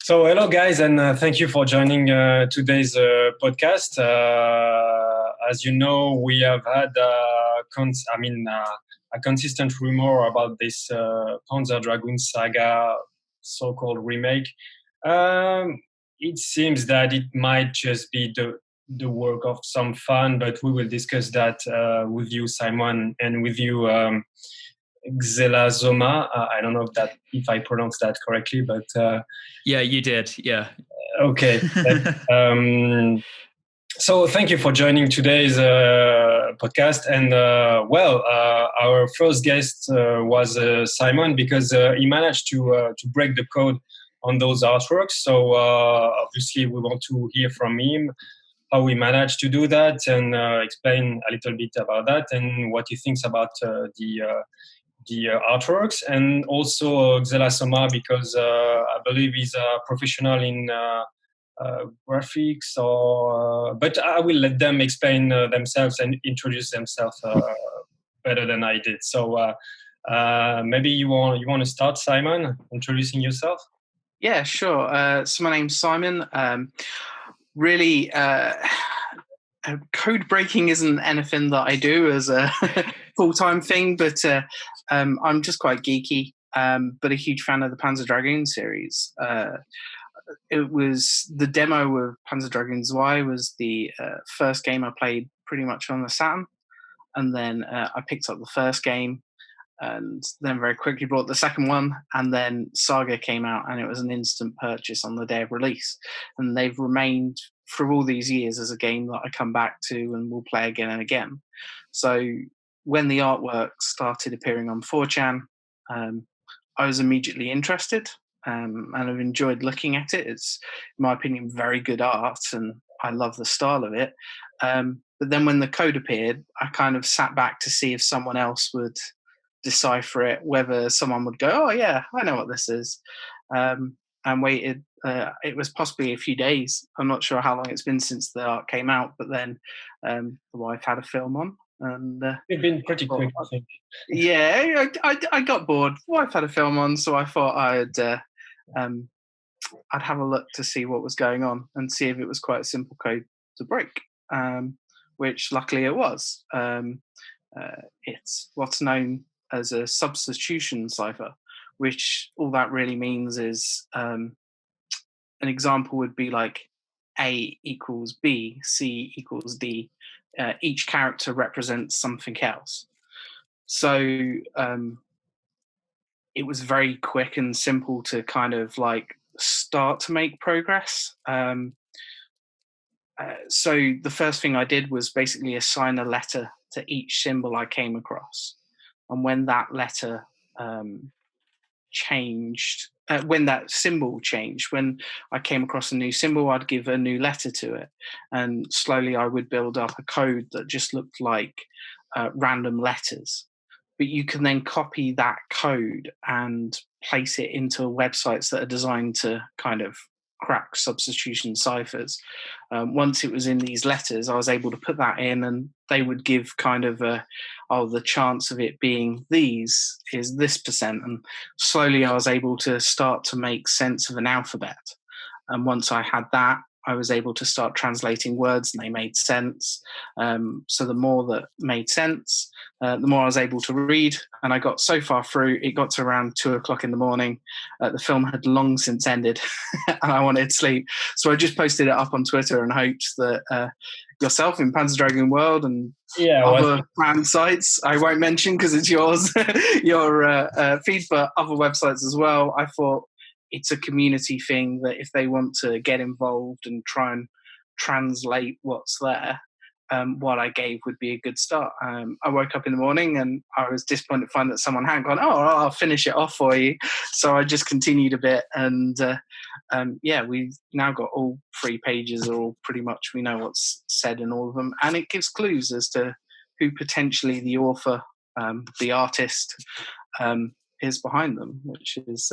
So, hello, guys, and thank you for joining today's podcast. As you know, we have had a consistent rumor about this Panzer Dragoon Saga so-called remake. It seems that it might just be the work of some fan, but we will discuss that with you, Simon, and with you, Xelazoma. I don't know if I pronounce that correctly, but yeah, you did. Yeah. Okay. So thank you for joining today's podcast. And our first guest was Simon, because he managed to break the code on those artworks. So obviously we want to hear from him how he managed to do that, and explain a little bit about that and what he thinks about the artworks, and also Xelasoma, because I believe he's a professional in graphics. But I will let them explain themselves and introduce themselves better than I did. So maybe you want to start, Simon, introducing yourself. Yeah, sure. So my name's Simon. Really, code breaking isn't anything that I do as a full-time thing, but I'm just quite geeky, but a huge fan of the Panzer Dragoon series. It was the demo of Panzer Dragoon Y was the first game I played pretty much on the Saturn, and then I picked up the first game, and then very quickly bought the second one, and then Saga came out, and it was an instant purchase on the day of release, and they've remained through all these years as a game that I come back to and will play again and again. So when the artwork started appearing on 4chan, I was immediately interested, and I've enjoyed looking at it. It's, in my opinion, very good art, and I love the style of it. But then when the code appeared, I kind of sat back to see if someone else would decipher it, whether someone would go, oh yeah, I know what this is, and waited. It was possibly a few days. I'm not sure how long it's been since the art came out, but then the wife had a film on, and it's been pretty quick, I think. Yeah, I got bored. Wife had a film on, so I thought I'd have a look to see what was going on and see if it was quite a simple code to break, which luckily it was. It's what's known as a substitution cipher, which all that really means is an example would be like A equals B, C equals D. Each character represents something else. So it was very quick and simple to kind of like start to make progress. So the first thing I did was basically assign a letter to each symbol I came across. And when that letter changed, when that symbol changed, when I came across a new symbol, I'd give a new letter to it. And slowly I would build up a code that just looked like random letters. But you can then copy that code and place it into websites that are designed to kind of crack substitution ciphers. Once it was in these letters, I was able to put that in, and they would give kind of the chance of it being these is this percent. And slowly I was able to start to make sense of an alphabet. And once I had that, I was able to start translating words, and they made sense. So the more that made sense, the more I was able to read. And I got so far through, it got to around 2:00 in the morning. The film had long since ended, and I wanted sleep. So I just posted it up on Twitter and hoped that yourself in Panzer Dragoon World and other fan sites, I won't mention because it's yours, your feed, but other websites as well. I thought, it's a community thing that if they want to get involved and try and translate what's there, what I gave would be a good start. I woke up in the morning and I was disappointed to find that someone had gone, oh, I'll finish it off for you. So I just continued a bit, and we've now got all 3 pages are all pretty much, we know what's said in all of them, and it gives clues as to who potentially the author, the artist, is behind them, which is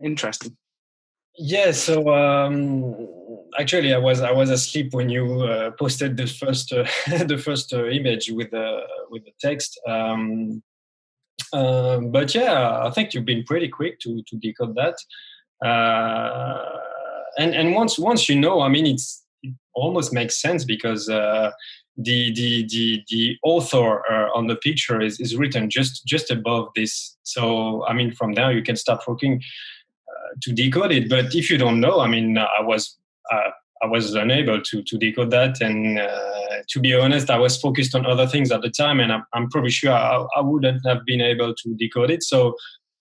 interesting. Yeah, so actually, I was asleep when you posted the first image with the text. But yeah, I think you've been pretty quick to decode that. and once you know, I mean, it almost makes sense because the author on the picture is written just above this. So I mean, from there you can start working to decode it. But if you don't know, I mean, I was unable to decode that, and to be honest, I was focused on other things at the time, and I'm probably sure I wouldn't have been able to decode it. So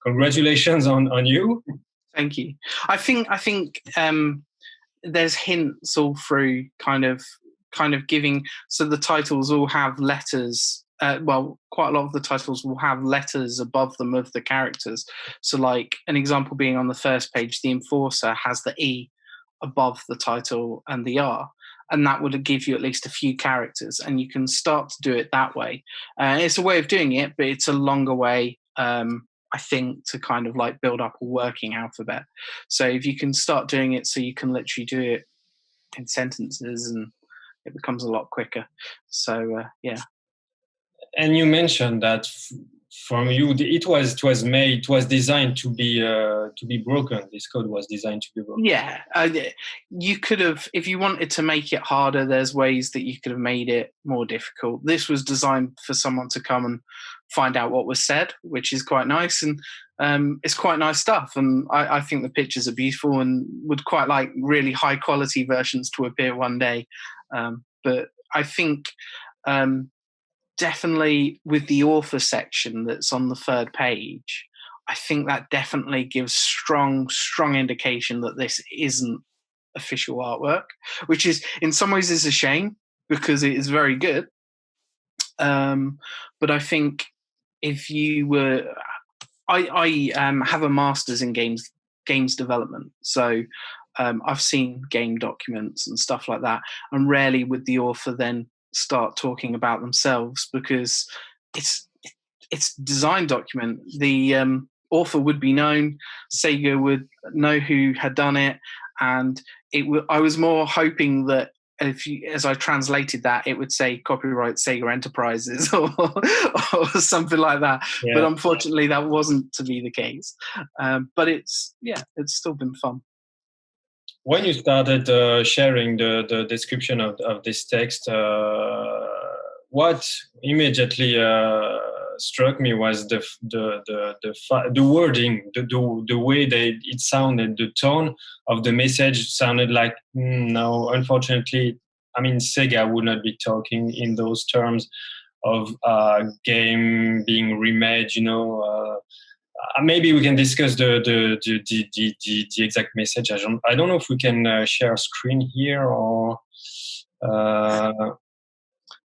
congratulations on you. Thank you. I think there's hints all through kind of giving. So the titles all have letters. Quite a lot of the titles will have letters above them of the characters. So like an example being on the first page, the Enforcer has the E above the title and the R, and that would give you at least a few characters, and you can start to do it that way. It's a way of doing it, but it's a longer way, I think, to kind of like build up a working alphabet. So if you can start doing it so you can literally do it in sentences, and it becomes a lot quicker. So yeah. And you mentioned that from you, it was designed to be broken. This code was designed to be broken. Yeah, you could have, if you wanted to make it harder, there's ways that you could have made it more difficult. This was designed for someone to come and find out what was said, which is quite nice, and it's quite nice stuff. And I think the pictures are beautiful, and would quite like really high quality versions to appear one day. But I think definitely with the author section that's on the third page, I think that definitely gives strong indication that this isn't official artwork, which is in some ways is a shame because it is very good. But I think if you were, I have a master's in games development, so I've seen game documents and stuff like that, and rarely would the author then start talking about themselves because it's design document. The author would be known, Sega would know who had done it, and I was more hoping that as I translated that, it would say copyright Sega Enterprises or something like that. Yeah. But unfortunately, that wasn't to be the case. But it's still been fun. When you started sharing the description of this text, what immediately struck me was the wording, the way that it sounded, the tone of the message sounded like, no, unfortunately, I mean, Sega would not be talking in those terms of game being remade, you know. Maybe we can discuss the exact message. I don't know if we can share a screen here or.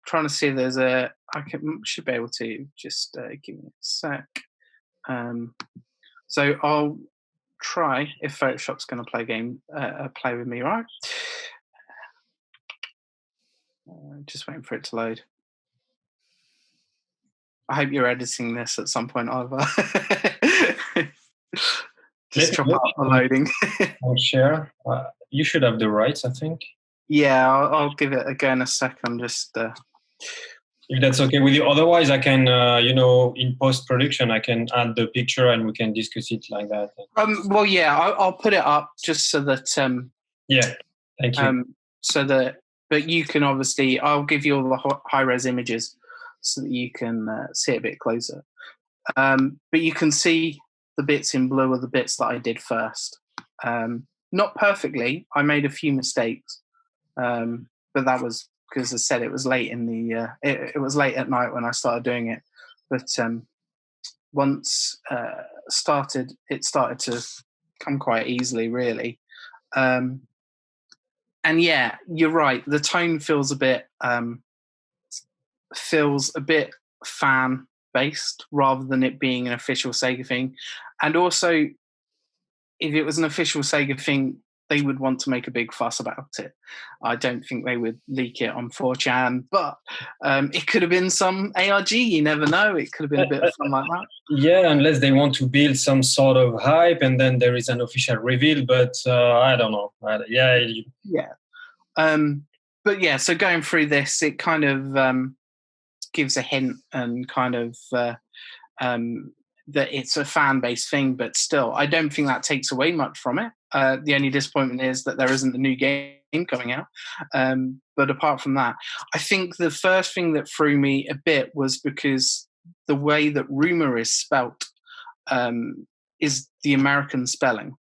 Trying to see if there's should be able to just give me a sec. So I'll try if Photoshop's going to play with me, right? Just waiting for it to load. I hope you're editing this at some point, Ivor. Just chop out the loading. I'll share. You should have the rights, I think. Yeah, I'll give it a go in a second. Just if that's okay with you. Otherwise, I can, in post-production, I can add the picture and we can discuss it like that. Well, yeah, I'll put it up just so that. Yeah, thank you. So that, but you can obviously, I'll give you all the high-res images so that you can see it a bit closer. But you can see the bits in blue are the bits that I did first. Not perfectly. I made a few mistakes, but that was because, as I said, it was late in the. It was late at night when I started doing it. But once it started to come quite easily, really. And yeah, you're right. The tone feels a bit fan based rather than it being an official Sega thing. And also, if it was an official Sega thing, they would want to make a big fuss about it. I don't think they would leak it on 4chan, but it could have been some ARG. You never know. It could have been a bit of fun like that. Yeah, unless they want to build some sort of hype and then there is an official reveal. But I don't know. But yeah, so going through this, it kind of gives a hint and kind of that it's a fan-based thing, but still, I don't think that takes away much from it. The only disappointment is that there isn't a new game coming out. But apart from that, I think the first thing that threw me a bit was because the way that rumor is spelt is the American spelling.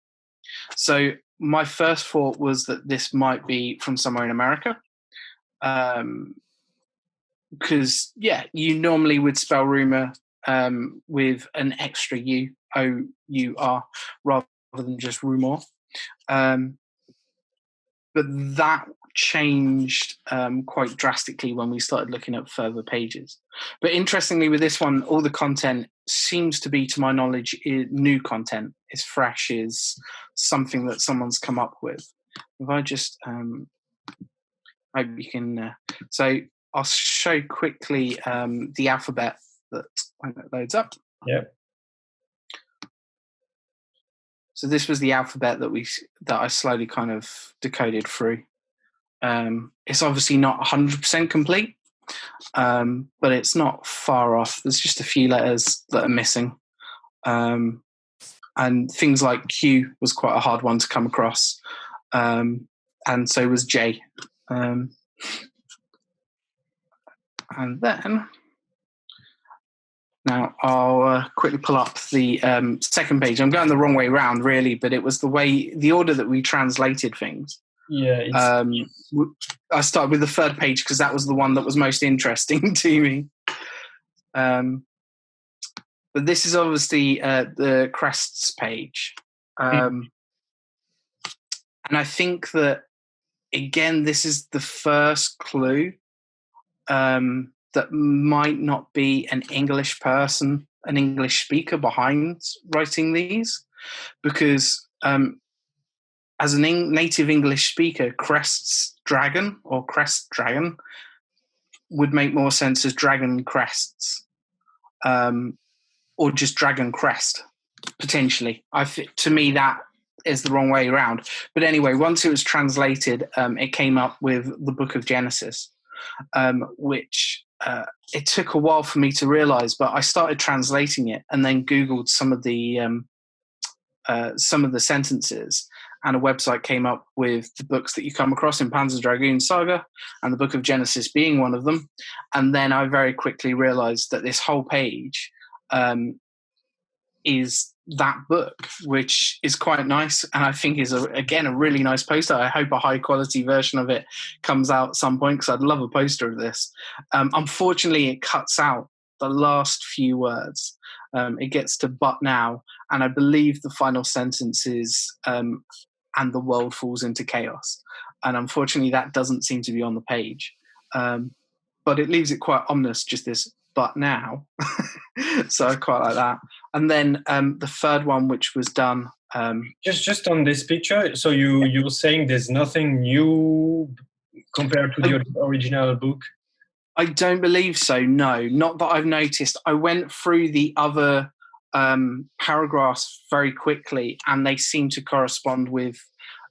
So my first thought was that this might be from somewhere in America. Because, you normally would spell rumor with an extra U, O-U-R, rather than just rumor. But that changed quite drastically when we started looking at further pages. But interestingly, with this one, all the content seems to be, to my knowledge, new content. It's fresh, is something that someone's come up with. If I just hope you can... so I'll show quickly the alphabet that when it loads up. Yeah. So this was the alphabet that I slowly kind of decoded through. It's obviously not 100% complete, but it's not far off. There's just a few letters that are missing. And things like Q was quite a hard one to come across. And so was J. And then, now I'll quickly pull up the second page. I'm going the wrong way around, really, but it was the order that we translated things. Yeah. I started with the third page because that was the one that was most interesting to me. But this is obviously the crests page. And I think that, again, this is the first clue that might not be an English person, an English speaker behind writing these, because as a native English speaker, crests dragon or crest dragon would make more sense as dragon crests, or just dragon crest, potentially. To me, that is the wrong way around. But anyway, once it was translated, it came up with the Book of Genesis, which it took a while for me to realize, but I started translating it and then Googled some of the sentences, and a website came up with the books that you come across in Panzer Dragoon Saga, and the Book of Genesis being one of them. And then I very quickly realized that this whole page is that book, which is quite nice, and I think is again a really nice poster. I hope a high quality version of it comes out at some point, because I'd love a poster of this. Unfortunately, it cuts out the last few words. It gets to "but now," and I believe the final sentence is "and the world falls into chaos." And unfortunately, that doesn't seem to be on the page, but it leaves it quite ominous, just this "but now." So I quite like that. And then the third one, which was done just on this picture. So you're saying there's nothing new compared to the original book? I don't believe so. No, not that I've noticed. I went through the other paragraphs very quickly, and they seem to correspond with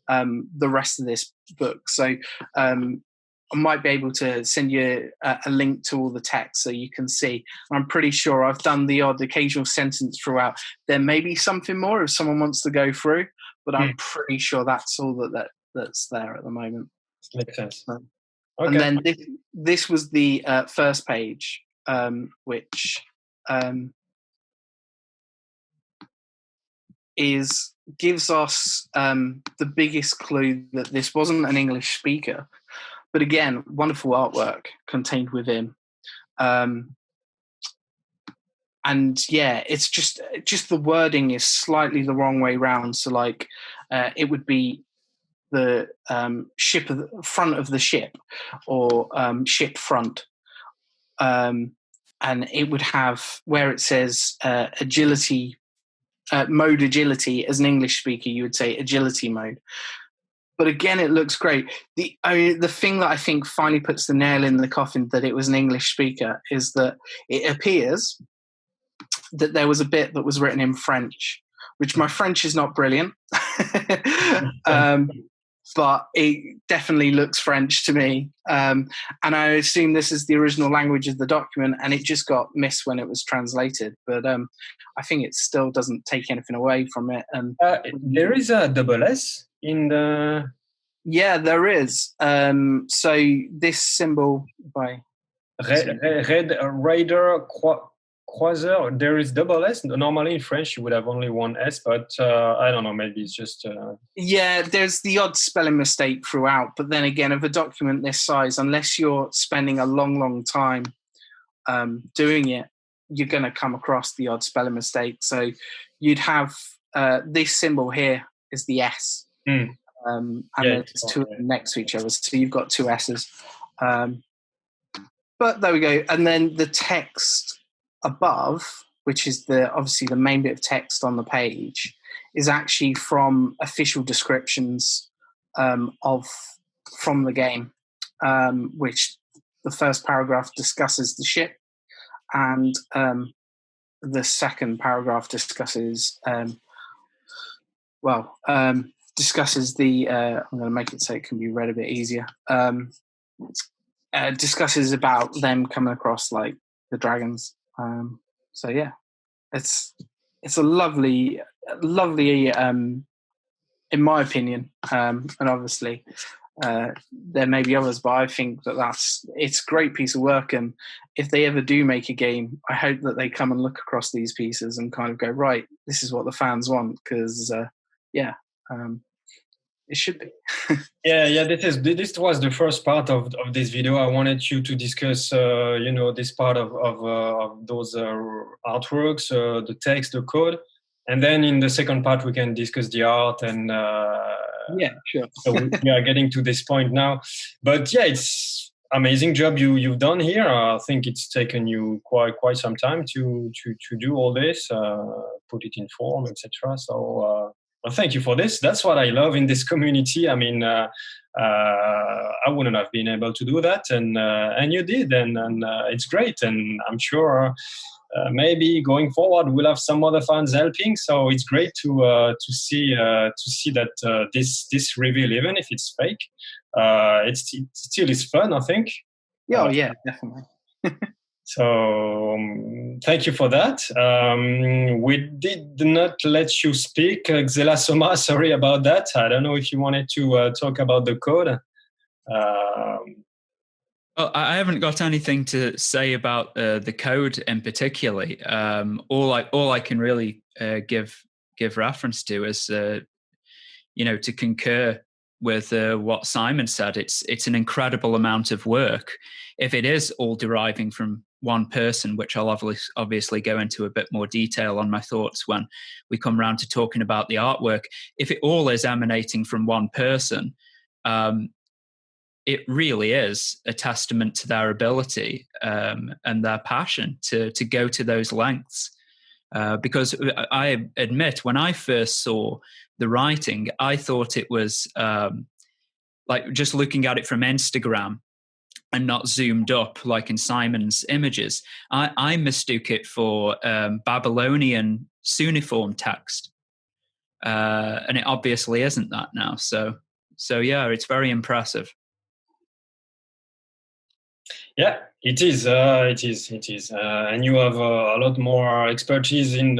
the rest of this book. So I might be able to send you a link to all the text so you can see. I'm pretty sure I've done the odd occasional sentence throughout. There may be something more if someone wants to go through, but I'm pretty sure that's all that's there at the moment. Makes sense. Okay. And then this was the first page, which gives us the biggest clue that this wasn't an English speaker. But again, wonderful artwork contained within. And yeah, it's just the wording is slightly the wrong way round. So like it would be the front of the ship, or ship front. And it would have where it says agility, mode agility. As an English speaker, you would say agility mode. But again, it looks great. The thing that I think finally puts the nail in the coffin that it was an English speaker is that it appears that there was a bit that was written in French, which my French is not brilliant. but it definitely looks French to me. And I assume this is the original language of the document, and it just got missed when it was translated. But I think it still doesn't take anything away from it. And there is a double S in the... Yeah, there is. So this symbol by... Red Raider Croiser, there is double S. Normally in French you would have only one S, but I don't know, maybe it's just... Yeah, there's the odd spelling mistake throughout, but then again, of a document this size, unless you're spending a long time doing it, you're going to come across the odd spelling mistake. So you'd have this symbol here is the S, and there's two next to each other, so you've got two S's. But there we go. And then the text above, which is obviously the main bit of text on the page, is actually from official descriptions from the game, which the first paragraph discusses the ship, and the second paragraph discusses discusses the I'm going to make it so it can be read a bit easier. Discusses about them coming across like the dragons. So yeah, it's a lovely, in my opinion, and obviously there may be others, but I think it's a great piece of work. And if they ever do make a game, I hope that they come and look across these pieces and kind of go, right, this is what the fans want, because it should be. yeah. This was the first part of this video. I wanted you to discuss, this part of those artworks, the text, the code, and then in the second part we can discuss the art and. Yeah, sure. So we are getting to this point now, but yeah, it's amazing job you've done here. I think it's taken you quite some time to do all this, put it in form, etc. So. Well, thank you for this. That's what I love in this community. I mean, I wouldn't have been able to do that, and you did, and it's great. And I'm sure maybe going forward we'll have some other fans helping. So it's great to see that this reveal, even if it's fake, it still is fun, I think. Yeah, yeah, definitely. So thank you for that. We did not let you speak, Xela Soma. Sorry about that. I don't know if you wanted to talk about the code. Well, I haven't got anything to say about the code in particular. All I can really give reference to is to concur with what Simon said. It's an incredible amount of work. If it is all deriving from one person, which I'll obviously go into a bit more detail on my thoughts when we come around to talking about the artwork. If it all is emanating from one person, it really is a testament to their ability and their passion to go to those lengths. Because I admit, when I first saw the writing, I thought it was like just looking at it from Instagram and not zoomed up like in Simon's images. I mistook it for Babylonian cuneiform text. And it obviously isn't that now. So yeah, it's very impressive. Yeah, it is. It is. And you have a lot more expertise in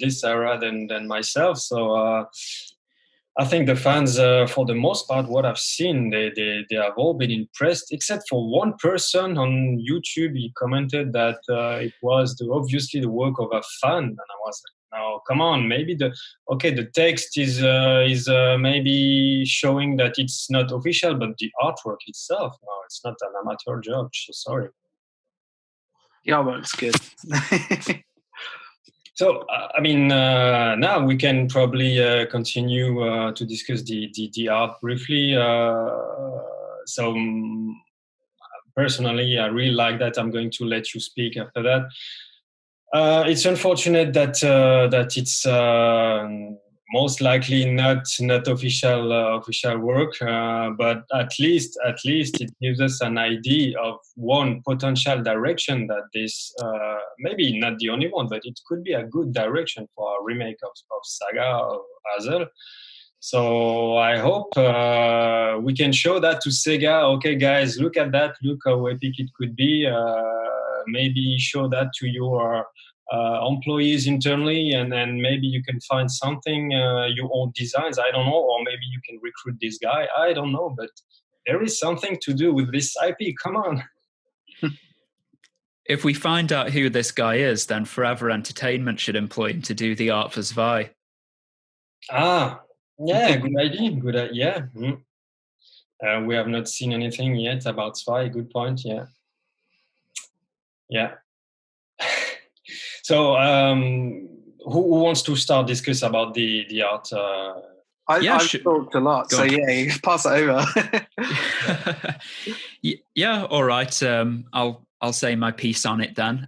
this area than myself. So I think the fans, for the most part, what I've seen, they have all been impressed, except for one person on YouTube. He commented that it was obviously the work of a fan, and I was like, no, come on, maybe the text is maybe showing that it's not official, but the artwork itself, no, it's not an amateur job. So sorry. Yeah, well, it's good. So, I mean, now we can probably continue to discuss the art briefly. So, personally, I really like that. I'm going to let you speak after that. It's unfortunate that it's most likely not official work, but at least it gives us an idea of one potential direction that this maybe not the only one, but it could be a good direction for a remake of Saga of Azel. So I hope we can show that to Sega. Okay, guys, look at that. Look how epic it could be. Maybe show that to your employees internally, and then maybe you can find something, your own designs. I don't know, or maybe you can recruit this guy. I don't know, but there is something to do with this IP. Come on. If we find out who this guy is, then Forever Entertainment should employ him to do the art for Zwei. Ah, yeah, good idea. Good idea. Yeah. We have not seen anything yet about Zwei. Good point. Yeah. Yeah. So, who wants to start discuss about the art? I've talked a lot, so yeah, you pass it over. Yeah, all right. I'll say my piece on it then.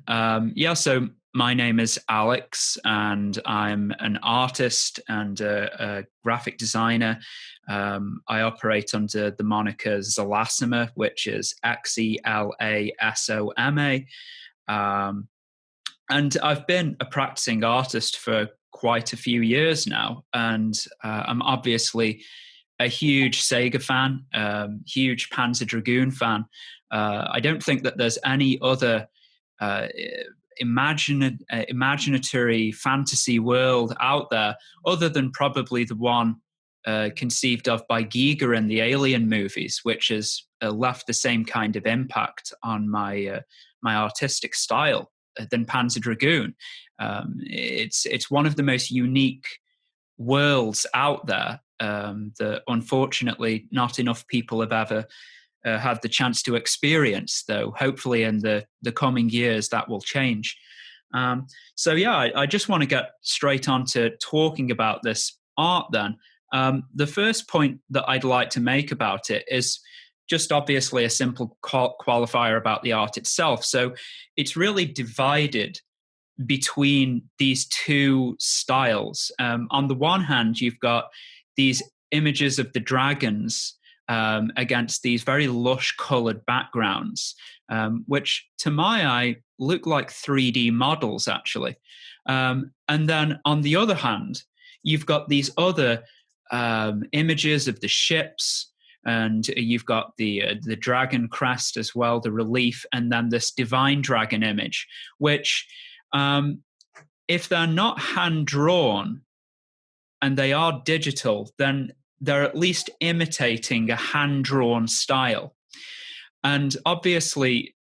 So my name is Alex, and I'm an artist and a graphic designer. I operate under the moniker Zelasoma, which is Xelasoma. And I've been a practicing artist for quite a few years now, and I'm obviously a huge Sega fan, huge Panzer Dragoon fan. I don't think that there's any other imaginatory fantasy world out there other than probably the one conceived of by Giger in the Alien movies, which has left the same kind of impact on my artistic style than Panzer Dragoon. It's one of the most unique worlds out there that unfortunately not enough people have ever had the chance to experience, though hopefully in the coming years that will change. I just want to get straight on to talking about this art then. The first point that I'd like to make about it is just obviously a simple qualifier about the art itself. So it's really divided between these two styles. On the one hand, you've got these images of the dragons against these very lush colored backgrounds, which to my eye look like 3D models, actually. And then on the other hand, you've got these other images of the ships, and you've got the dragon crest as well, the relief, and then this divine dragon image, which if they're not hand-drawn and they are digital, then they're at least imitating a hand-drawn style. And obviously,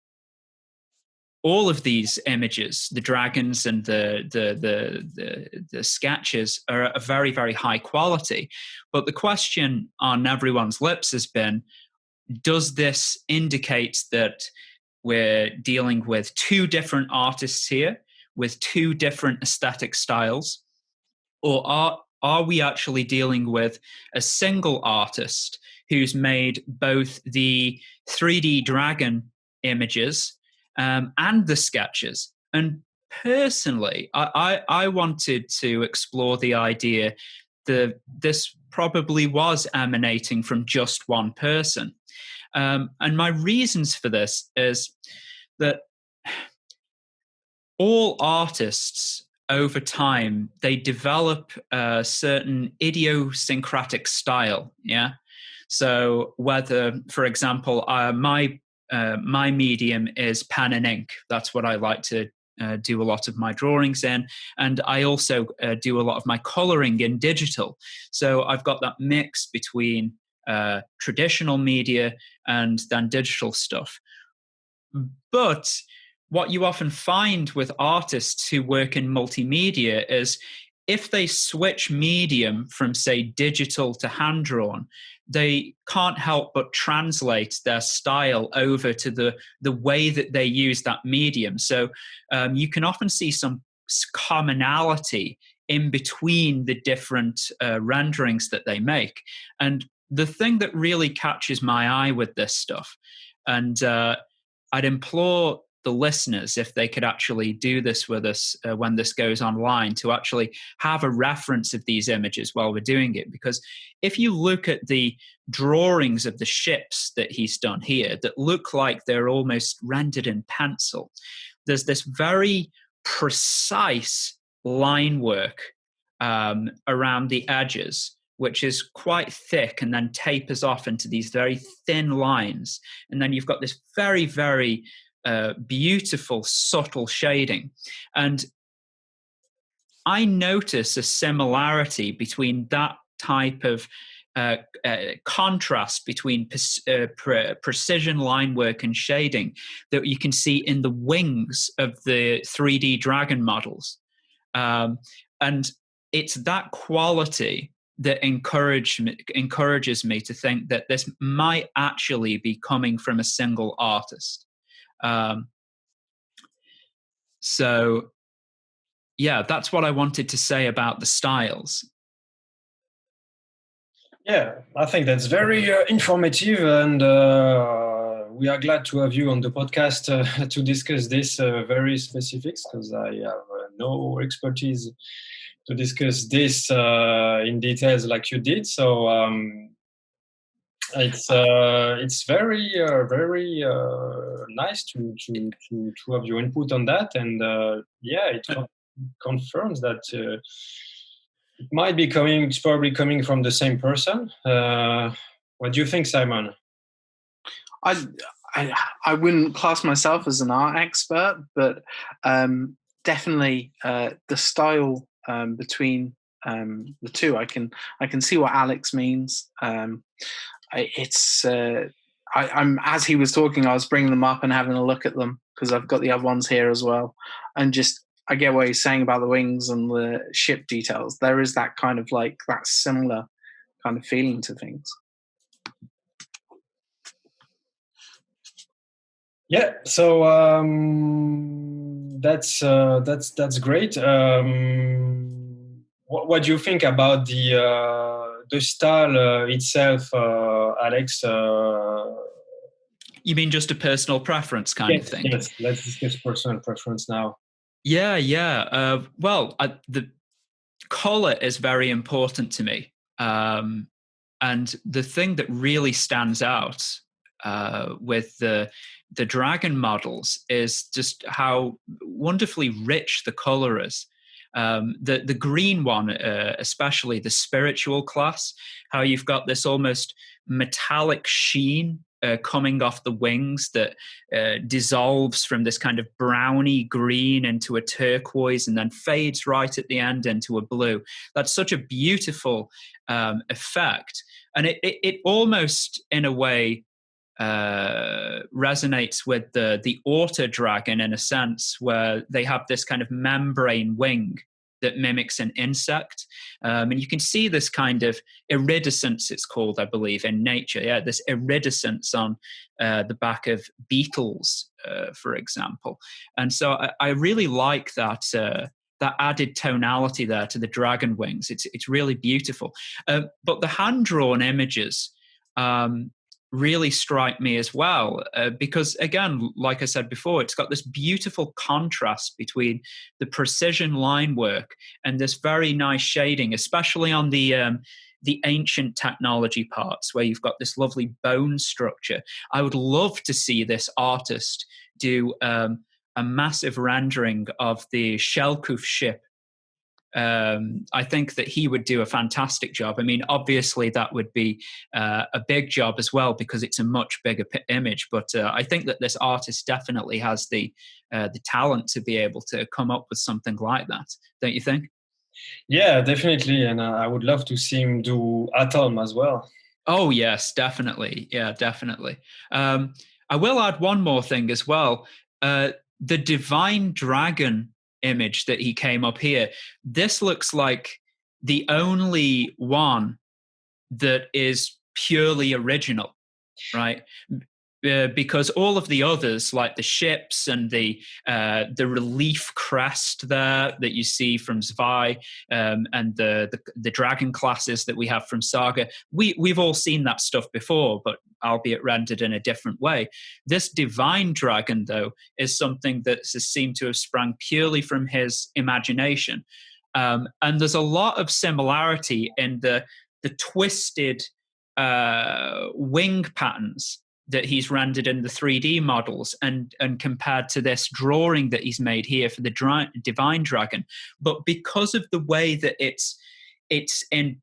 all of these images, the dragons and the sketches, are a very, very high quality. But the question on everyone's lips has been, does this indicate that we're dealing with two different artists here with two different aesthetic styles? Or are we actually dealing with a single artist who's made both the 3D dragon images and the sketches? And personally, I wanted to explore the idea that this probably was emanating from just one person. And my reasons for this is that all artists over time, they develop a certain idiosyncratic style. Yeah. So whether, for example, my medium is pen and ink. That's what I like to do a lot of my drawings in. And I also do a lot of my coloring in digital. So I've got that mix between traditional media and then digital stuff. But what you often find with artists who work in multimedia is if they switch medium from, say, digital to hand-drawn, they can't help but translate their style over to the way that they use that medium. So you can often see some commonality in between the different renderings that they make. And the thing that really catches my eye with this stuff, and I'd implore the listeners, if they could actually do this with us when this goes online, to actually have a reference of these images while we're doing it. Because if you look at the drawings of the ships that he's done here that look like they're almost rendered in pencil, there's this very precise line work around the edges, which is quite thick and then tapers off into these very thin lines. And then you've got this very, very beautiful, subtle shading. And I notice a similarity between that type of contrast between precision line work and shading that you can see in the wings of the 3D Dragon models. And it's that quality that encourages me to think that this might actually be coming from a single artist. So, yeah, that's what I wanted to say about the styles. Yeah, I think that's very informative, and we are glad to have you on the podcast to discuss this very specifics, because I have no expertise to discuss this in details like you did. So it's very very nice to have your input on that, and it confirms that it might be coming. It's probably coming from the same person. What do you think, Simon? I wouldn't class myself as an art expert, but definitely the style between the two. I can see what Alex means. I'm as he was talking, I was bringing them up and having a look at them, because I've got the other ones here as well, and just I get what he's saying about the wings and the ship details. There is that kind of like that similar kind of feeling to things. Yeah, so that's great. What do you think about the style itself, Alex? You mean just a personal preference kind of thing? Yes, let's discuss personal preference now. Yeah. Well, the color is very important to me. And the thing that really stands out with the Dragon models is just how wonderfully rich the color is. The green one, especially the spiritual class, how you've got this almost metallic sheen coming off the wings that dissolves from this kind of browny green into a turquoise and then fades right at the end into a blue. That's such a beautiful effect. And it almost, in a way, resonates with the Auto Dragon in a sense, where they have this kind of membrane wing that mimics an insect. And you can see this kind of iridescence, it's called, I believe, in nature. Yeah, this iridescence on the back of beetles, for example. And so I really like that that added tonality there to the dragon wings. It's really beautiful. But the hand-drawn images really strike me as well, because again, like I said before, it's got this beautiful contrast between the precision line work and this very nice shading, especially on the ancient technology parts where you've got this lovely bone structure. I would love to see this artist do a massive rendering of the Shelkoof ship. I think that he would do a fantastic job. I mean, obviously that would be a big job as well, because it's a much bigger image. But I think that this artist definitely has the talent to be able to come up with something like that. Don't you think? Yeah, definitely. And I would love to see him do Atom as well. Oh, yes, definitely. Yeah, definitely. I will add one more thing as well. The Divine Dragon image that he came up here, this looks like the only one that is purely original, right? Because all of the others, like the ships and the relief crest there that you see from Zwei, and the dragon classes that we have from Saga, we've all seen that stuff before, but albeit rendered in a different way. This Divine Dragon, though, is something that seemed to have sprung purely from his imagination, and there's a lot of similarity in the twisted wing patterns that he's rendered in the 3D models and compared to this drawing that he's made here for the Divine Dragon. But because of the way that it's it's in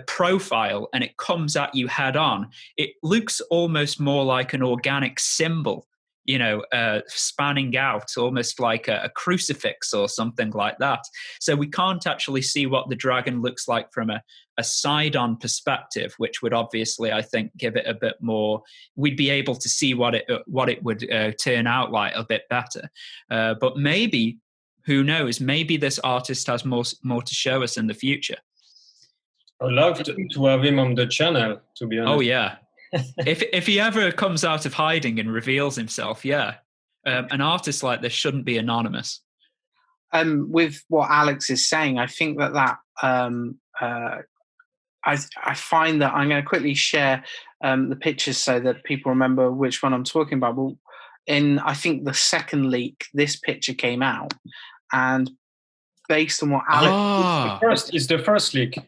profile and it comes at you head on, it looks almost more like an organic symbol, spanning out, almost like a crucifix or something like that. So we can't actually see what the dragon looks like from a side-on perspective, which would obviously, I think, give it a bit more. We'd be able to see what it would turn out like a bit better. But maybe, who knows? Maybe this artist has more to show us in the future. I'd love to have him on the channel, to be honest. Oh, yeah. if he ever comes out of hiding and reveals himself, yeah. An artist like this shouldn't be anonymous. With what Alex is saying, I think that I find that I'm going to quickly share the pictures so that people remember which one I'm talking about. Well, in, I think, the second leak, this picture came out, and based on what Alex... It's the first leak.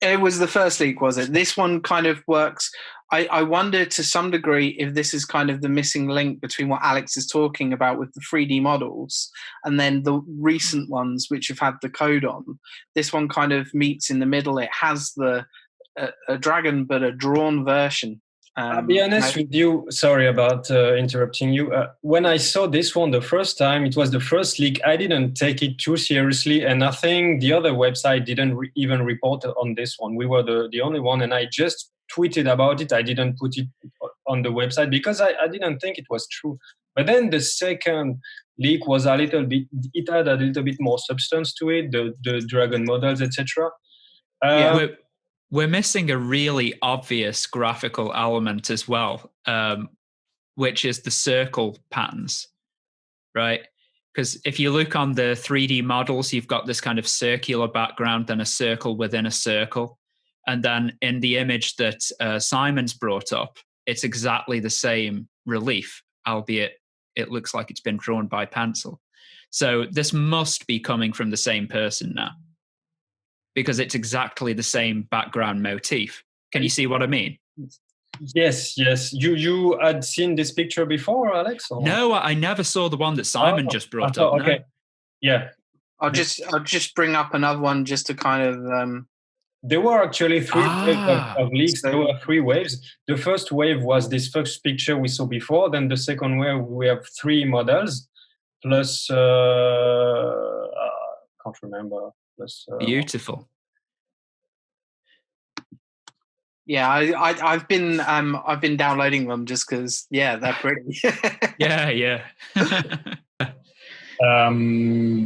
It was the first leak, was it? This one kind of works. I wonder to some degree if this is kind of the missing link between what Alex is talking about with the 3D models and then the recent ones which have had the code on. This one kind of meets in the middle. It has a dragon, but a drawn version. I'll be honest with you. Sorry about interrupting you. When I saw this one the first time, it was the first leak. I didn't take it too seriously, and I think the other website didn't even report on this one. We were the only one, and I just tweeted about it. I didn't put it on the website because I didn't think it was true. But then the second leak was a little bit. It had a little bit more substance to it. The dragon models, etc. We're missing a really obvious graphical element as well, which is the circle patterns, right? Because if you look on the 3D models, you've got this kind of circular background and a circle within a circle. And then in the image that Simon's brought up, it's exactly the same relief, albeit it looks like it's been drawn by pencil. So this must be coming from the same person now, because it's exactly the same background motif. Can you see what I mean? Yes. You had seen this picture before, Alex? Or? No, I never saw the one that Simon just brought up. Okay. No. Yeah. I'll just bring up another one just to kind of... There were actually three waves of leaks. There were 3 waves. The first wave was this first picture we saw before. Then the second wave, we have 3 models, plus... can't remember. Beautiful. Yeah, I've been downloading them just because they're pretty. yeah.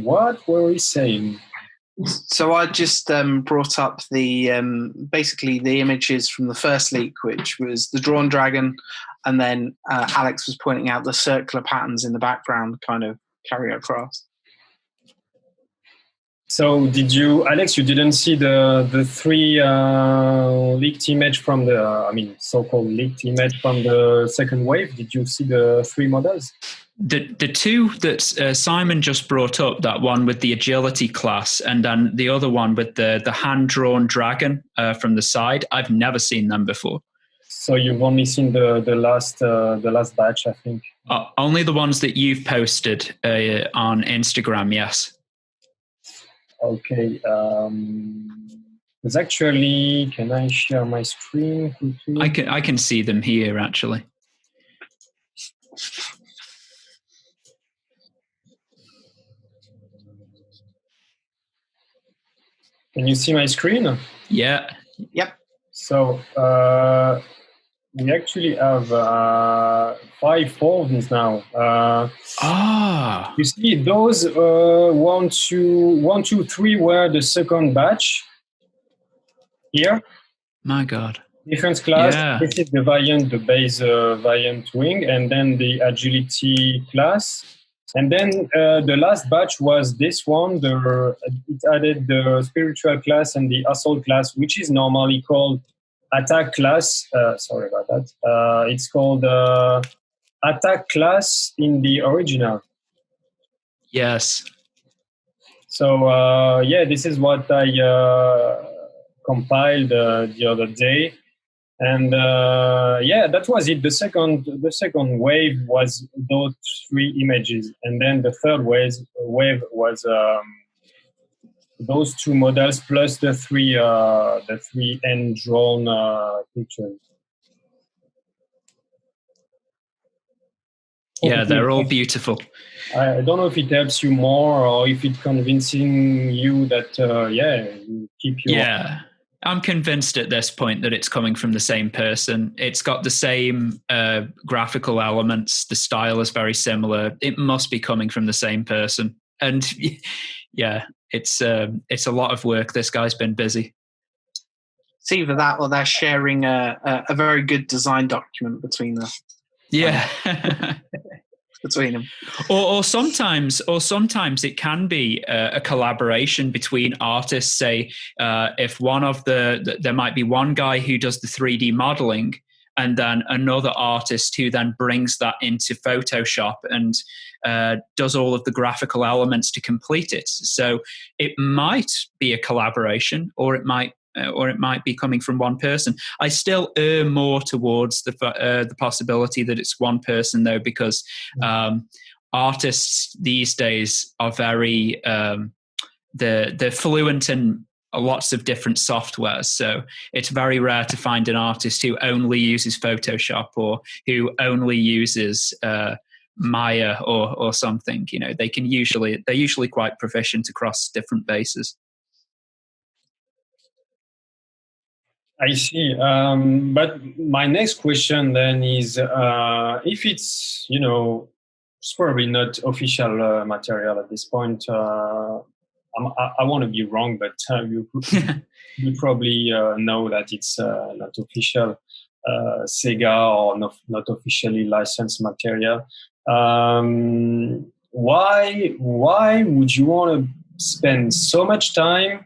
What were we saying? So I just brought up the basically the images from the first leak, which was the drawn dragon, and then Alex was pointing out the circular patterns in the background, kind of carry across. So did you, Alex, you didn't see the 3 leaked image from so-called leaked image from the second wave? Did you see the 3 models? The 2 that Simon just brought up, that one with the agility class, and then the other one with the hand-drawn dragon from the side, I've never seen them before. So you've only seen the last batch, I think. Only the ones that you've posted on Instagram, yes. Okay. There's actually, can I share my screen quickly? I can see them here, actually. Can you see my screen? Yeah. Yep. So we actually have 5 forms now. You see, those 1, 2, 3 were the second batch. Here. My God. Different class. Yeah. This is the Valiant, the base Valiant wing, and then the agility class. And then the last batch was this one. It added the spiritual class and the assault class, which is normally called attack class. Sorry about that. It's called attack class in the original. Yes. So this is what I compiled the other day. And that was it. The second wave was those 3 images, and then the third wave was those two models plus the three end drawn pictures. Yeah, they're all beautiful. I don't know if it helps you more or if it's convincing you that you keep your. Yeah, I'm convinced at this point that it's coming from the same person. It's got the same graphical elements. The style is very similar. It must be coming from the same person. And yeah, it's a lot of work. This guy's been busy. It's either that or they're sharing a very good design document between them. Yeah. Between them, or sometimes it can be a collaboration between artists. Say, if one of there might be one guy who does the 3D modeling, and then another artist who then brings that into Photoshop and does all of the graphical elements to complete it. So it might be a collaboration, or it might be coming from one person. I still err more towards the possibility that it's one person, though, because artists these days are very they're fluent in lots of different softwares. So it's very rare to find an artist who only uses Photoshop or who only uses Maya or something. You know, they're usually quite proficient across different bases. I see. But my next question then is, if it's, it's probably not official material at this point. I want to be wrong, but you probably know that it's not official Sega or not officially licensed material. Why would you want to spend so much time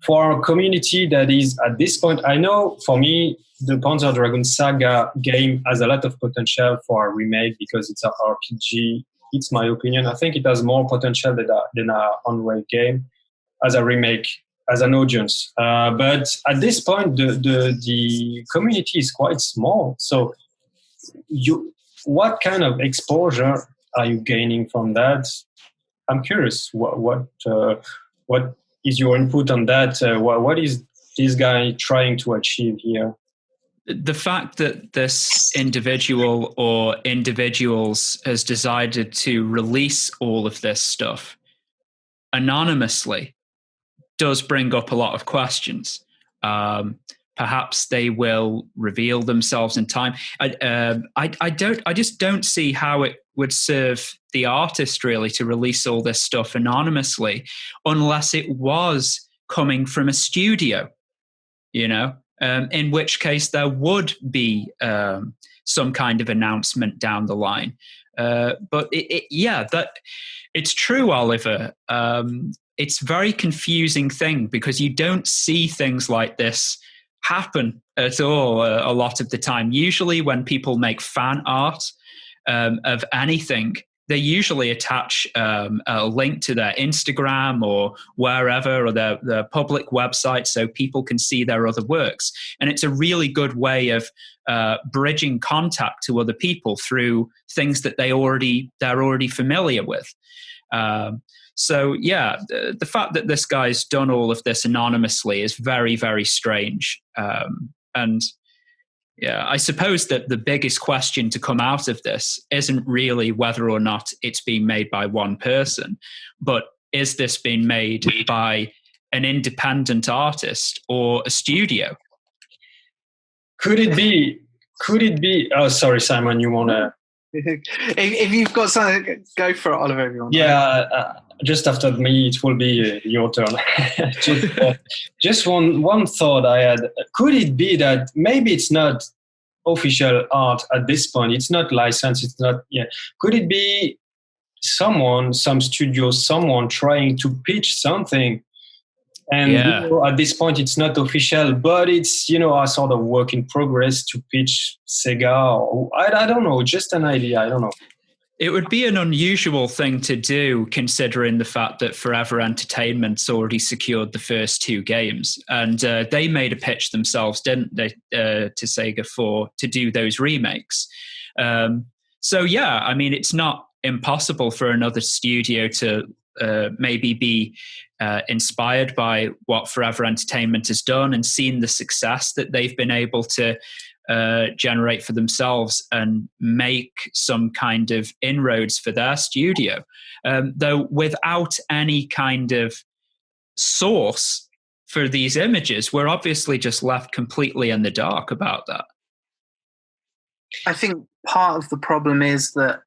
for a community that is at this point? I know for me, the Panzer Dragoon Saga game has a lot of potential for a remake because it's an RPG. It's my opinion. I think it has more potential than an Unreal game as a remake, as an audience. But at this point, the community is quite small. So what kind of exposure are you gaining from that? I'm curious. What is your input on that? What is this guy trying to achieve here? The fact that this individual or individuals has decided to release all of this stuff anonymously does bring up a lot of questions. Perhaps they will reveal themselves in time. I just don't see how it would serve the artist really to release all this stuff anonymously, unless it was coming from a studio, in which case there would be some kind of announcement down the line. But it's true, Oliver. It's a very confusing thing because you don't see things like this happen at all a lot of the time. Usually when people make fan art of anything, they usually attach a link to their Instagram or wherever, or their public website, so people can see their other works. And it's a really good way of bridging contact to other people through things that they're already familiar with. So yeah, the fact that this guy's done all of this anonymously is very, very strange. And yeah, I suppose that the biggest question to come out of this isn't really whether or not it's being made by one person, but is this being made by an independent artist or a studio? Could it be? Oh, sorry, Simon, you want to? If you've got something, go for it, Oliver. If you want. Yeah, just after me, it will be your turn. just one thought I had. Could it be that maybe it's not official art at this point? It's not licensed. It's not. Yeah. Could it be some studio, someone trying to pitch something? And at this point, it's not official, but it's a sort of work in progress to pitch Sega. Or, I don't know, just an idea. I don't know. It would be an unusual thing to do, considering the fact that Forever Entertainment's already secured the first two games, and they made a pitch themselves, didn't they, to Sega to do those remakes. So yeah, I mean, it's not impossible for another studio to maybe be inspired by what Forever Entertainment has done and seen the success that they've been able to generate for themselves and make some kind of inroads for their studio, though without any kind of source for these images. We're obviously just left completely in the dark about that. I think part of the problem is that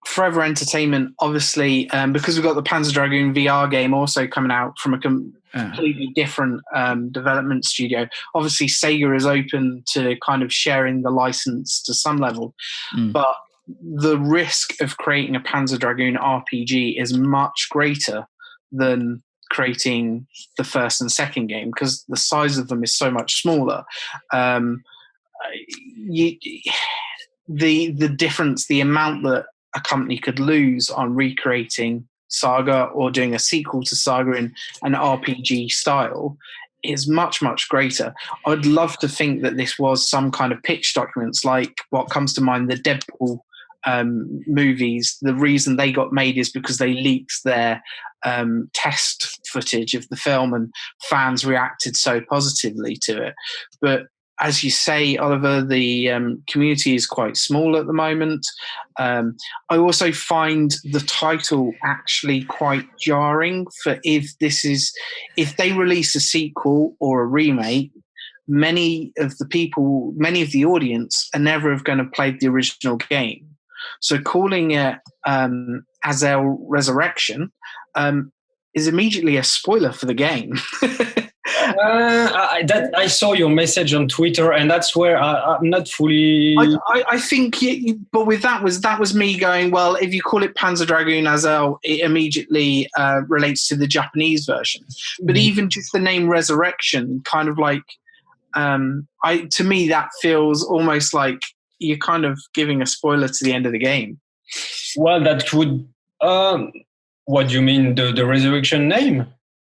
Forever Entertainment, obviously, because we've got the Panzer Dragoon VR game also coming out from a completely different development studio. Obviously, Sega is open to kind of sharing the license to some level, but the risk of creating a Panzer Dragoon RPG is much greater than creating the first and second game because the size of them is so much smaller. The difference, the amount that a company could lose on recreating Saga or doing a sequel to Saga in an RPG style is much, much greater. I'd love to think that this was some kind of pitch documents, like what comes to mind, the Deadpool movies. The reason they got made is because they leaked their test footage of the film and fans reacted so positively to it. But as you say, Oliver, the community is quite small at the moment. I also find the title actually quite jarring for if they release a sequel or a remake, many of the audience are never going to play the original game. So calling it Azel Resurrection is immediately a spoiler for the game. I saw your message on Twitter, and that's where I'm not fully. I think, but with that was me going, well, if you call it Panzer Dragoon Azel, it immediately relates to the Japanese version. But even just the name Resurrection, kind of like, to me that feels almost like you're kind of giving a spoiler to the end of the game. Well, that would. What do you mean, the Resurrection name?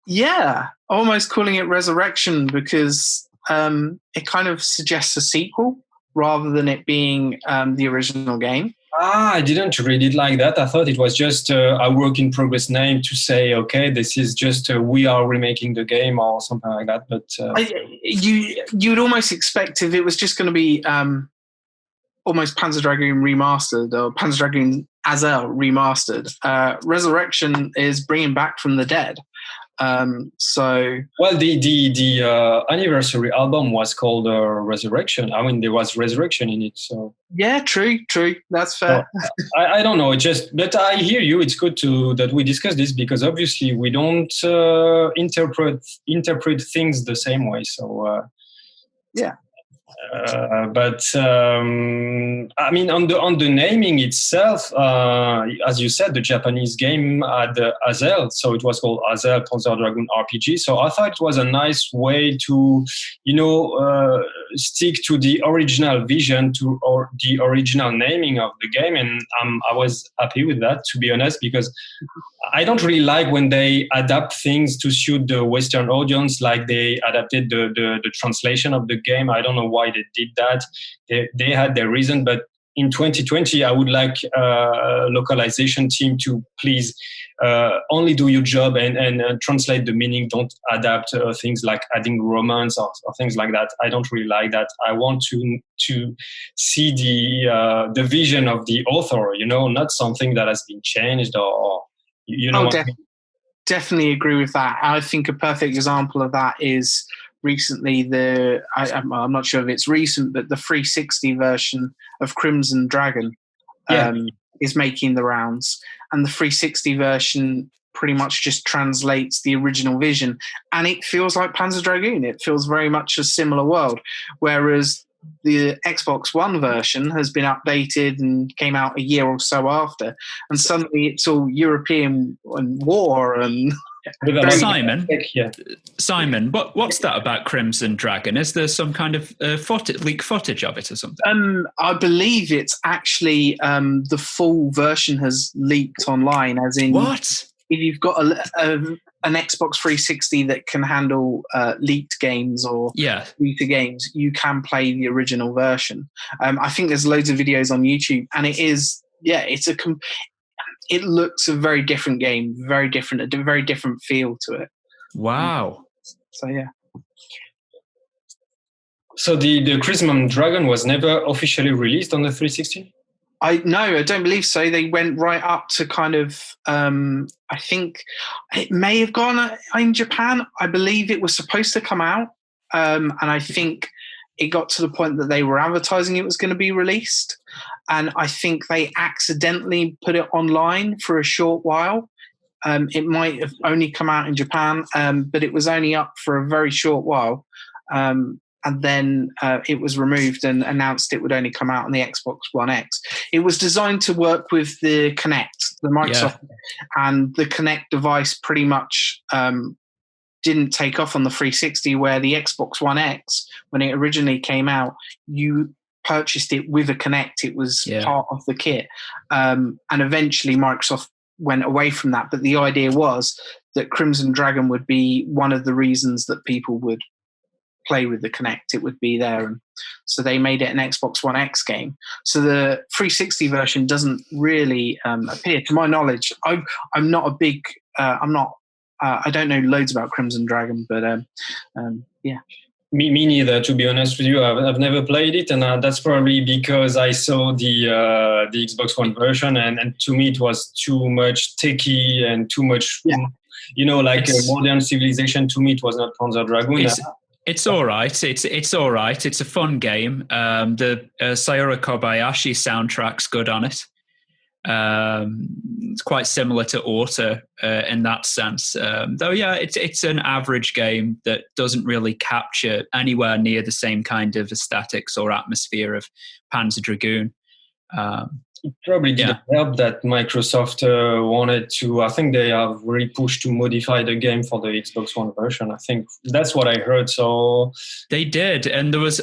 Yeah, almost calling it Resurrection because it kind of suggests a sequel rather than it being the original game. I didn't read it like that. I thought it was just a work in progress name to say, okay, this is just we are remaking the game or something like that. But you'd almost expect if it was just going to be almost Panzer Dragoon remastered or Panzer Dragoon Azel remastered. Resurrection is bringing back from the dead. The anniversary album was called Resurrection. I mean, there was resurrection in it. So yeah, true. That's fair. I don't know. But I hear you. It's good that we discuss this because obviously we don't interpret things the same way. So yeah. But I mean, on the naming itself, as you said, the Japanese game had Azel, so it was called Azel Panzer Dragoon RPG. So I thought it was a nice way to, stick to the original vision or the original naming of the game, and I was happy with that, to be honest, because I don't really like when they adapt things to suit the Western audience, like they adapted the translation of the game. I don't know why they did that. They had their reason, but in 2020, I would like a localization team to please only do your job and translate the meaning. Don't adapt things like adding romance or things like that. I don't really like that. I want to see the vision of the author, not something that has been changed or definitely agree with that. I think a perfect example of that is recently I'm not sure if it's recent, but the 360 version of Crimson Dragon is making the rounds, and the 360 version pretty much just translates the original vision, and it feels like Panzer Dragoon. It feels very much a similar world, whereas the Xbox One version has been updated and came out a year or so after, and suddenly it's all European and war and. Simon, what's that about Crimson Dragon? Is there some kind of leak footage of it or something? I believe it's actually the full version has leaked online, as in what? If you've got an Xbox 360 that can handle leaked games or beta games, you can play the original version. I think there's loads of videos on YouTube, and it is yeah, it looks a very different game, very different, a very different feel to it. Wow. So yeah. So the Crimson Dragon was never officially released on the 360? I don't believe so. They went right up to kind of, I think it may have gone in Japan. I believe it was supposed to come out. And I think it got to the point that they were advertising it was going to be released. And I think they accidentally put it online for a short while. It might have only come out in Japan, but it was only up for a very short while. And then it was removed and announced it would only come out on the Xbox One X. It was designed to work with the Kinect, the Microsoft, and the Kinect device pretty much didn't take off on the 360, where the Xbox One X, when it originally came out, you purchased it with a Kinect. It was part of the kit. And eventually Microsoft went away from that. But the idea was that Crimson Dragon would be one of the reasons that people would play with the Kinect. It would be there. And so they made it an Xbox One X game. So the 360 version doesn't really appear. To my knowledge, I'm not a big, I don't know loads about Crimson Dragon, but yeah. Me neither, to be honest with you. I've never played it, and that's probably because I saw the Xbox One version, and to me it was too much techie and too much, like modern civilization. To me, it was not Panzer Dragoon. It's all right. It's all right. It's a fun game. The Sayori Kobayashi soundtrack's good on it. It's quite similar to Auto in that sense. Though, yeah, it's an average game that doesn't really capture anywhere near the same kind of aesthetics or atmosphere of Panzer Dragoon. It probably didn't help that Microsoft wanted to. I think they have really pushed to modify the game for the Xbox One version. I think that's what I heard. So they did, and there was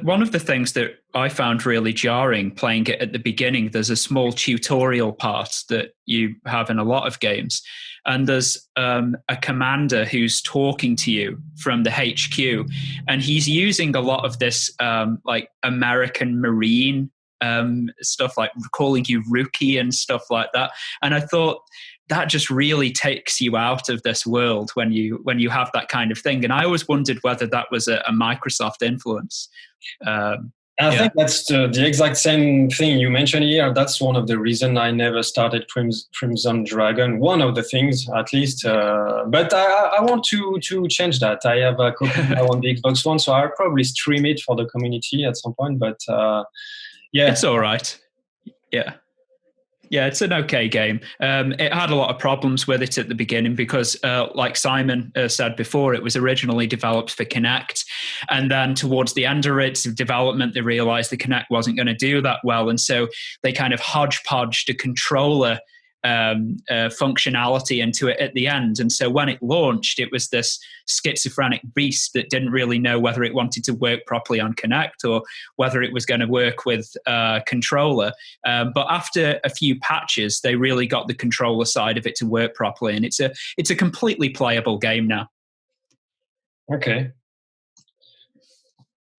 one of the things that I found really jarring playing it at the beginning. There's a small tutorial part that you have in a lot of games, and there's a commander who's talking to you from the HQ, and he's using a lot of this like American Marine stuff, like calling you rookie and stuff like that. And I thought that just really takes you out of this world when you have that kind of thing. And I always wondered whether that was a Microsoft influence. I think that's the exact same thing you mentioned here. That's one of the reasons I never started Crimson Dragon. One of the things, at least. But I want to change that. I have a copy now on the Xbox One, so I'll probably stream it for the community at some point. But yeah, it's all right. Yeah, it's an okay game. It had a lot of problems with it at the beginning because, like Simon said before, it was originally developed for Kinect, and then towards the end of its development, they realized the Kinect wasn't going to do that well, and so they kind of hodgepodged a controller functionality into it at the end. And so when it launched, it was this schizophrenic beast that didn't really know whether it wanted to work properly on Kinect or whether it was going to work with controller. But after a few patches, they really got the controller side of it to work properly, and it's a completely playable game now. Okay,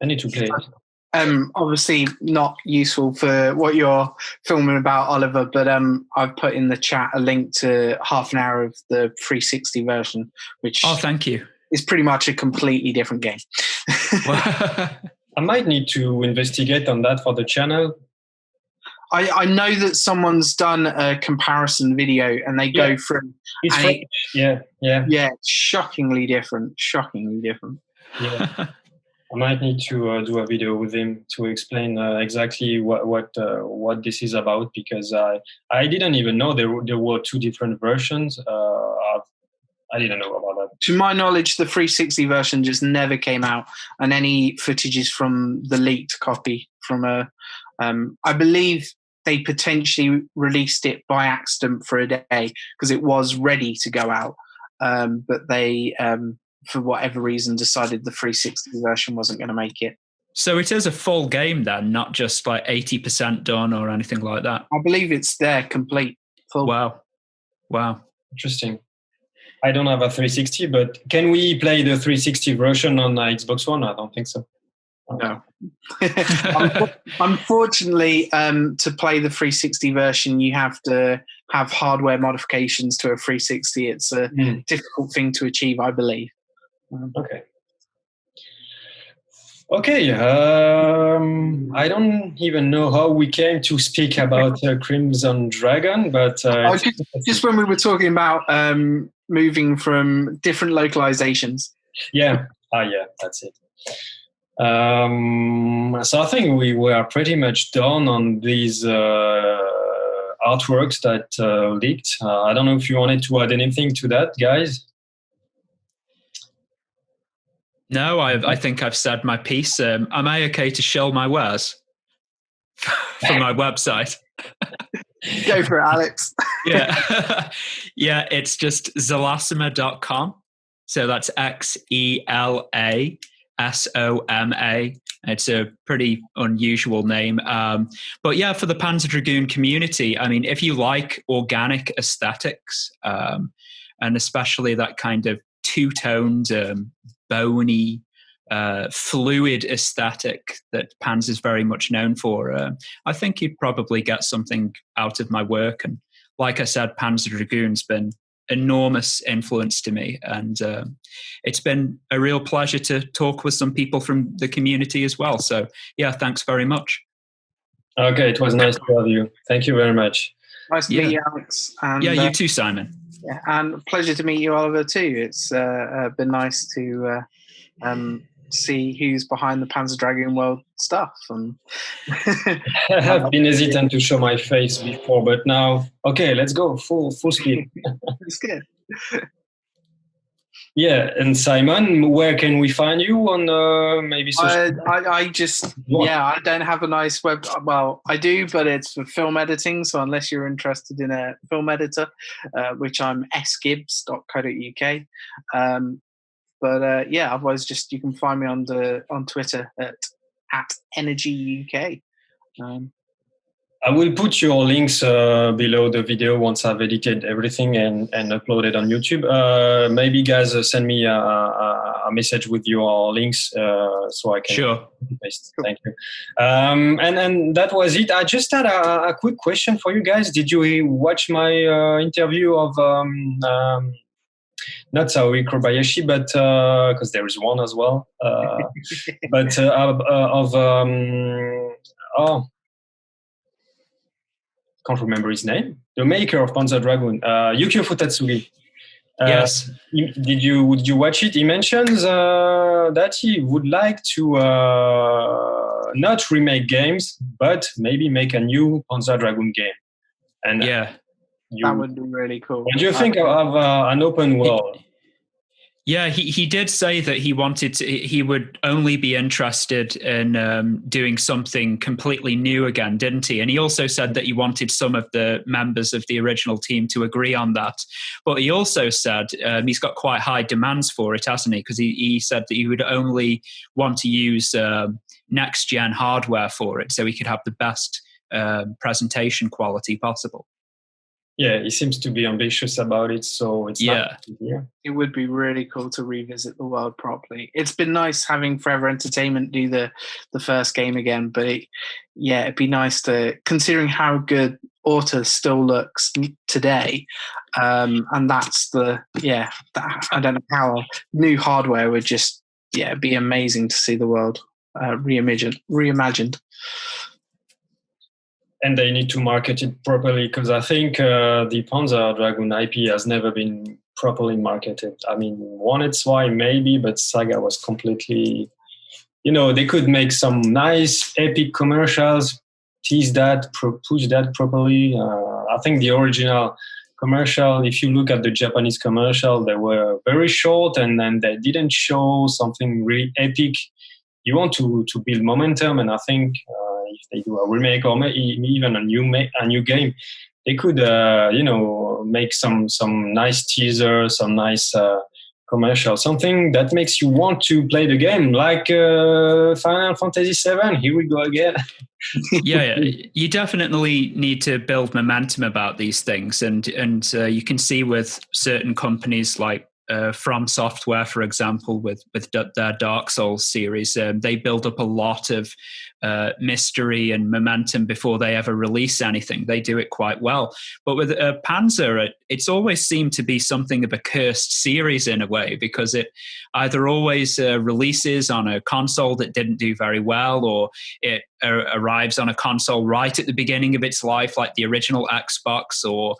I need to play it. Obviously not useful for what you're filming about, Oliver, but I've put in the chat a link to half an hour of the 360 version, which thank you. Is pretty much a completely different game. I might need to investigate on that for the channel. I know that someone's done a comparison video and they go through. It's shockingly different. Yeah. I might need to do a video with him to explain exactly what this is about, because I didn't even know there were two different versions. I didn't know about that. To my knowledge, the 360 version just never came out, and any footage is from the leaked copy from I believe they potentially released it by accident for a day because it was ready to go out, but they for whatever reason decided the 360 version wasn't going to make it. So it is a full game then, not just like 80% done or anything like that? I believe it's there, complete, full. Wow. Interesting. I don't have a 360, but can we play the 360 version on Xbox One? I don't think so. No. Unfortunately, to play the 360 version, you have to have hardware modifications to a 360. It's a difficult thing to achieve, I believe. Okay. I don't even know how we came to speak about Crimson Dragon, but just when we were talking about moving from different localizations. Yeah. Yeah, that's it. So I think we were pretty much done on these artworks that leaked. I don't know if you wanted to add anything to that, guys. No, I think I've said my piece. Am I okay to show my wares for my website? Go for it, Alex. Yeah. Yeah, it's just zelasoma.com. So that's XELASOMA. It's a pretty unusual name. But yeah, for the Panzer Dragoon community, I mean, if you like organic aesthetics, and especially that kind of two-toned, bony, fluid aesthetic that Panzer is very much known for, I think you'd probably get something out of my work. And like I said, Panzer Dragoon's been enormous influence to me, and it's been a real pleasure to talk with some people from the community as well. So yeah, thanks very much. Okay, it was nice to have you. Thank you very much. Nice to meet you, Alex. And, yeah, you too, Simon. Yeah, and pleasure to meet you, Oliver, too. It's been nice to see who's behind the Panzer Dragoon World stuff. And I have been hesitant to show my face before, but now, okay, let's go full speed. It's good. Yeah, and Simon, where can we find you on maybe social? I don't have a nice web. Well, I do, but it's for film editing. So unless you're interested in a film editor, which I'm sgibbs.co.uk. But yeah, otherwise, just you can find me on Twitter at Energy UK. I will put your links below the video once I've edited everything and uploaded on YouTube. Maybe guys send me a message with your links so I can paste. Thank you. And that was it. I just had a quick question for you guys. Did you watch my interview of not Saori Kobayashi, but because there is one as well, but can't remember his name. The maker of Panzer Dragoon, Yukio Futatsugi. Yes. Did you watch it? He mentions that he would like to not remake games, but maybe make a new Panzer Dragoon game. And that would be really cool. What do you think of an open world? Yeah, he did say that he would only be interested in doing something completely new again, didn't he? And he also said that he wanted some of the members of the original team to agree on that. But he also said he's got quite high demands for it, hasn't he? Because he said that he would only want to use next-gen hardware for it so he could have the best presentation quality possible. Yeah, he seems to be ambitious about it, so it's it would be really cool to revisit the world properly. It's been nice having Forever Entertainment do the first game again, but it'd be nice to, considering how good Orta still looks today, and that's I don't know how new hardware would just be amazing to see the world reimagined. And they need to market it properly, because I think the Panzer Dragoon IP has never been properly marketed. I mean, Wanted Why maybe, but Saga was completely, they could make some nice epic commercials, tease that, push that properly. I think the original commercial, if you look at the Japanese commercial, they were very short and then they didn't show something really epic. You want to build momentum, and I think if they do a remake or even a new game, they could make some nice teaser, some nice commercial, something that makes you want to play the game, like Final Fantasy VII. Here we go again. Yeah, you definitely need to build momentum about these things, and you can see with certain companies like From Software, for example, with their Dark Souls series, they build up a lot of mystery and momentum before they ever release anything. They do it quite well. But with Panzer, it's always seemed to be something of a cursed series in a way, because it either always releases on a console that didn't do very well, or it arrives on a console right at the beginning of its life, like the original Xbox, or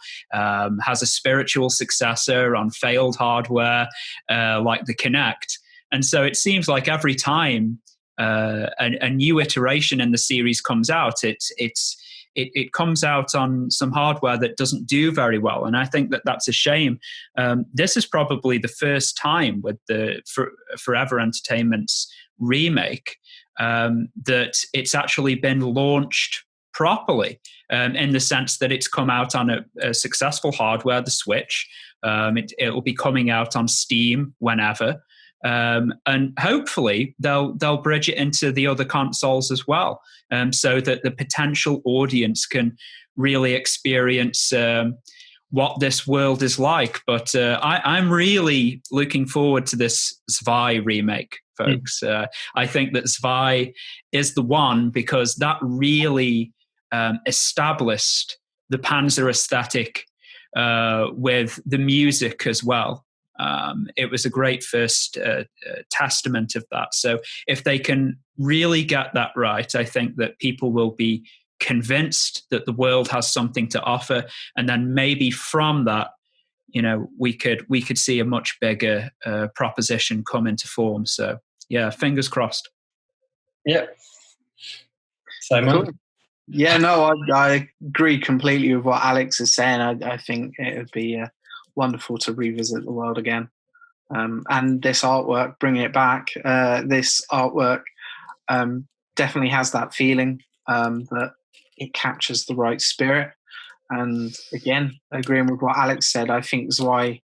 has a spiritual successor on failed hardware, like the Kinect. And so it seems like every time a new iteration in the series comes out, it comes out on some hardware that doesn't do very well. And I think that's a shame. This is probably the first time with the Forever Entertainment's remake that it's actually been launched properly, in the sense that it's come out on a successful hardware, the Switch. It will be coming out on Steam whenever. And hopefully they'll bridge it into the other consoles as well, so that the potential audience can really experience what this world is like. But I'm really looking forward to this Zwei remake, folks. I think that Zwei is the one, because that really established the Panzer aesthetic with the music as well. It was a great first testament of that. So if they can really get that right, I think that people will be convinced that the world has something to offer, and then maybe from that, we could see a much bigger proposition come into form. So yeah, fingers crossed. Yeah, Simon. Cool. Yeah, no, I agree completely with what Alex is saying. I think it would be wonderful to revisit the world again. And this artwork, bringing it back, this artwork definitely has that feeling that it captures the right spirit. And again, agreeing with what Alex said, I think Zwei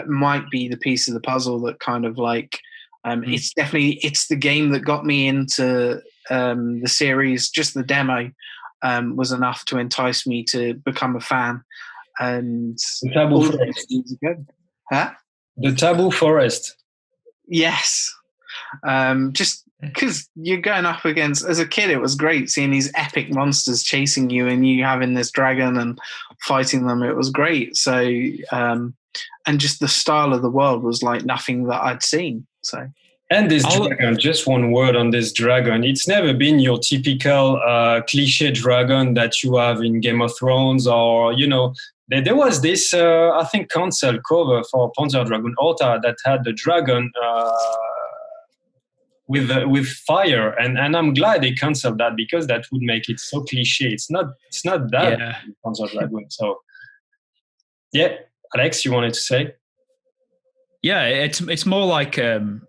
might be the piece of the puzzle that kind of like, it's the game that got me into the series. Just the demo was enough to entice me to become a fan. And the Taboo Forest. The Taboo Forest. Yes. Just because you're going up against, as a kid, it was great seeing these epic monsters chasing you and you having this dragon and fighting them. It was great. So, and just the style of the world was like nothing that I'd seen. So. And this dragon, just one word on this dragon. It's never been your typical cliche dragon that you have in Game of Thrones, or, there was this, I think, console cover for Panzer Dragoon Orta that had the dragon with fire, and I'm glad they canceled that, because that would make it so cliche. It's not that Panzer Dragoon. So, yeah, Alex, you wanted to say? Yeah, it's more like a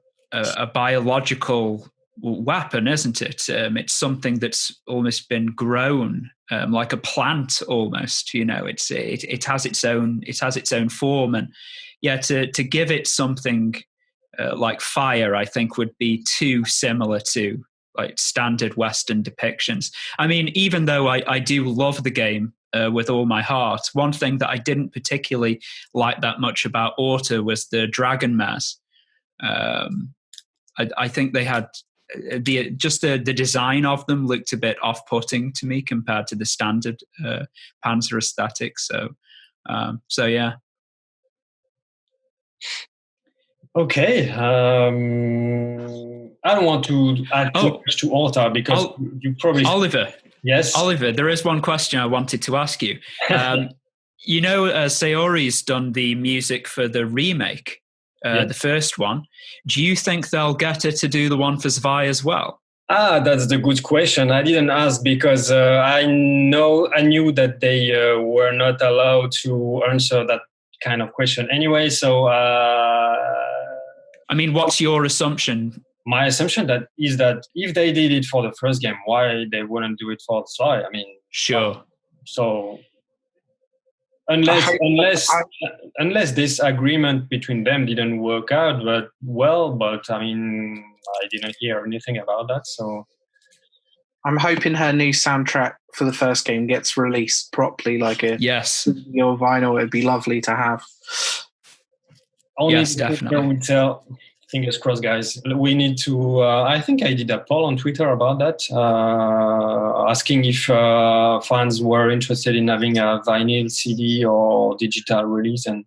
biological weapon, isn't it? It's something that's almost been grown, like a plant almost. It has its own form, and to give it something like fire, I think would be too similar to like standard Western depictions. I mean, even though I do love the game with all my heart, one thing that I didn't particularly like that much about Orta was the dragon mares. I think they had the design of them looked a bit off-putting to me compared to the standard Panzer aesthetic. So yeah. Okay. I don't want to add too much to Orta, because you probably... Oliver. Yes? Oliver, there is one question I wanted to ask you. Sayori's done the music for the remake. The first one. Do you think they'll get her to do the one for Zwei as well? That's the good question. I didn't ask because I knew that they were not allowed to answer that kind of question anyway. So, I mean, what's your assumption? My assumption is that if they did it for the first game, why they wouldn't do it for Zwei? I mean, sure. So. Unless this agreement between them didn't work out, but I mean, I didn't hear anything about that. So I'm hoping her new soundtrack for the first game gets released properly, like a yes, your vinyl. It'd be lovely to have. only Yes, the future definitely. will tell. Fingers crossed, guys. We need to. I think I did a poll on Twitter about that, asking if fans were interested in having a vinyl, CD, or digital release, and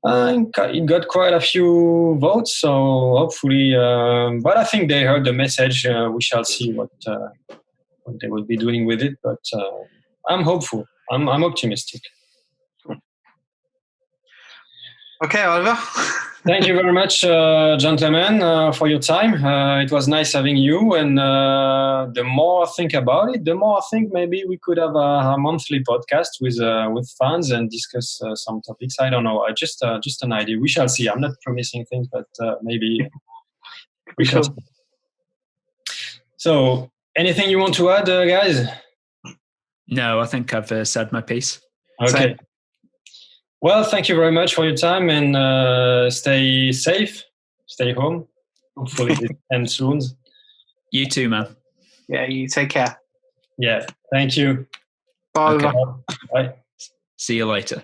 it got quite a few votes. So hopefully, but I think they heard the message. We shall see what they will be doing with it. But I'm hopeful. I'm optimistic. Okay, Oliver. Thank you very much, gentlemen, for your time. It was nice having you. And the more I think about it, the more I think maybe we could have a monthly podcast with fans and discuss some topics. I don't know. Just an idea. We shall see. I'm not promising things, but maybe we shall see. So, anything you want to add, guys? No, I think I've said my piece. Okay. Well, thank you very much for your time, and stay safe, stay home. Hopefully it ends soon. You too, man. Yeah, you take care. Yeah, thank you. Bye. Okay. Bye. See you later.